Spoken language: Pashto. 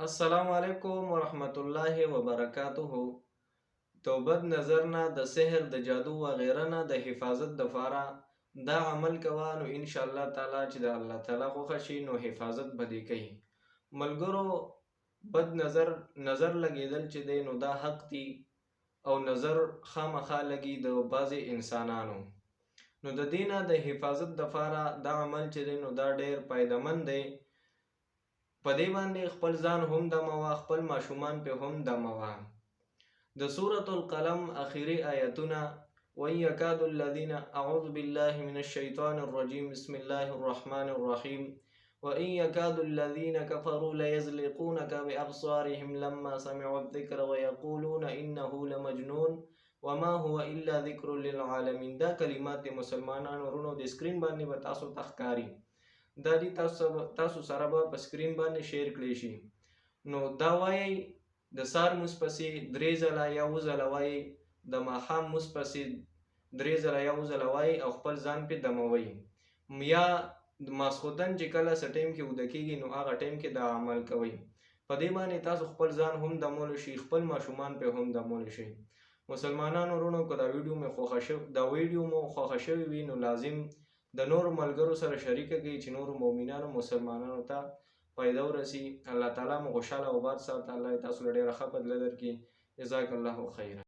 السلام علیکم ورحمت الله وبرکاته. د بد نظر نه، د سحر، د جادو وغیره نه د حفاظت دپاره دا عمل کوه، نو انشاءالله تعالی چې د الله تعالی خوښه شي نو حفاظت به دې کوي. ملګرو، بد نظر لګېدل چې دی نو دا حق دی او نظر خامخا لګي د بعضې انسانانو. نو د دې نه د حفاظت دپاره دا عمل چې دی نو دا ډېر فایدهمند دی. په دې باندې خپل ځان هم دموه، خپل ماشومان پې هم دموه. د سورة القلم اخري آیتونه: وَإِن يَكَادُ الَّذِينَ أعوذ بالله من الشيطان الرجيم بسم الله الرحمن الرحيم وَإِن يَكَادُ الَّذِينَ كَفَرُوا لَيَزْلِقُونَكَ بِأَبْصَارِهِمْ لَمَّا سَمِعُوا الذِّكْرَ وَيَقُولُونَ إِنَّهُ لَمَجْنُونٌ وَمَا هُوَ إِلَّا ذِكْرٌ لِلْعَالَمِينَ. دا کلمات د مسلمانانو ورونو د سکرین باندې به تاسو ته ښکاري. دا دي تاسو سره به په سکرین باندې شیر کړی شي. نو دا وایئ د سهار مونځ پسې 3 ځله یا 7 ځله وایئ، د ماښام مونځ پسې 3 ځله یا 7 ځله وایئ او خپل ځان پې دموئ. یا د ماسخوتن چې کله څه ټایم کې ویده کېږي نو هغه ټایم کې دا عمل کوئ. په دې باندې تاسو خپل ځان هم دمولی شي، خپل ماشومان پې هم دمولی شي. مسلمانانو وروڼو، که دا ویډیو مو خوښه شوې وي نو لازم د نورو ملګرو سره شریکه کړئ چې نورو مؤمنانو مسلمانانو ته فایده ورسي. الله تعالی مو خوشحاله او آباد ساته. الله یې تاسو له ډېره ښه بدله درکړي. جزاک الله خیرا.